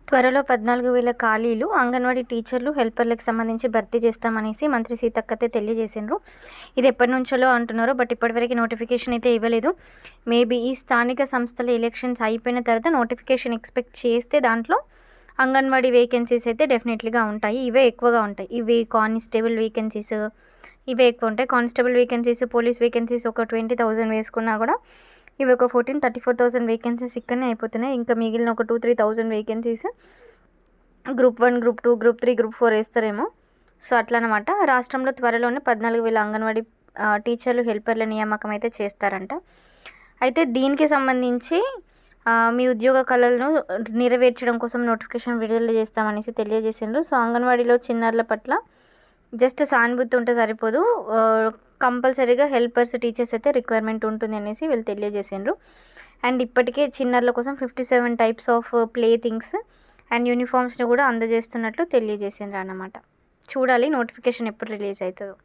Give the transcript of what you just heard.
త్వరలో 14,000 ఖాళీలు అంగన్వాడీ టీచర్లు, హెల్పర్లకు సంబంధించి భర్తీ చేస్తామనేసి మంత్రి సీతక్కతే తెలియజేసిండ్రు. ఇది ఎప్పటినుంచో అంటున్నారు. బట్ ఇప్పటివరకు నోటిఫికేషన్ అయితే ఇవ్వలేదు. మేబీ ఈ స్థానిక సంస్థల ఎలక్షన్స్ అయిపోయిన తర్వాత నోటిఫికేషన్ ఎక్స్పెక్ట్ చేస్తే దాంట్లో అంగన్వాడీ వేకెన్సీస్ అయితే డెఫినెట్లీగా ఉంటాయి. ఇవే ఎక్కువగా ఉంటాయి. ఇవి కానిస్టేబుల్ వేకెన్సీస్ ఇవే ఎక్కువ ఉంటాయి. కానిస్టేబుల్ వేకెన్సీస్, పోలీస్ వేకెన్సీస్ ఒక 20,000 వేసుకున్నా కూడా ఇవి ఒక 34,000 వేకెన్సీస్ ఇక్కడనే అయిపోతున్నాయి. ఇంకా మిగిలిన ఒక 2,000-3,000 vacancies group 1, group 2, group 3, group 4 వేస్తారేమో. సో అట్లా అనమాట. రాష్ట్రంలో త్వరలోనే 14,000 అంగన్వాడీ టీచర్లు, హెల్పర్ల నియామకం అయితే చేస్తారంట. అయితే దీనికి సంబంధించి మీ ఉద్యోగ కళలను నెరవేర్చడం కోసం నోటిఫికేషన్ విడుదల చేస్తామనేసి తెలియజేసిండ్రు. సో అంగన్వాడీలో చిన్నారుల పట్ల జస్ట్ సానుభూతి ఉంటే సరిపోదు, కంపల్సరీగా హెల్పర్స్, టీచర్స్ అయితే రిక్వైర్మెంట్ ఉంటుంది అనేసి వీళ్ళు తెలియజేసిండ్రు. అండ్ ఇప్పటికే చిన్నారుల కోసం 57 types of play things and యూనిఫామ్స్ని కూడా అందజేస్తున్నట్లు తెలియజేసిండ్రు అన్నమాట. చూడాలి నోటిఫికేషన్ ఎప్పుడు రిలీజ్ అవుతుందో.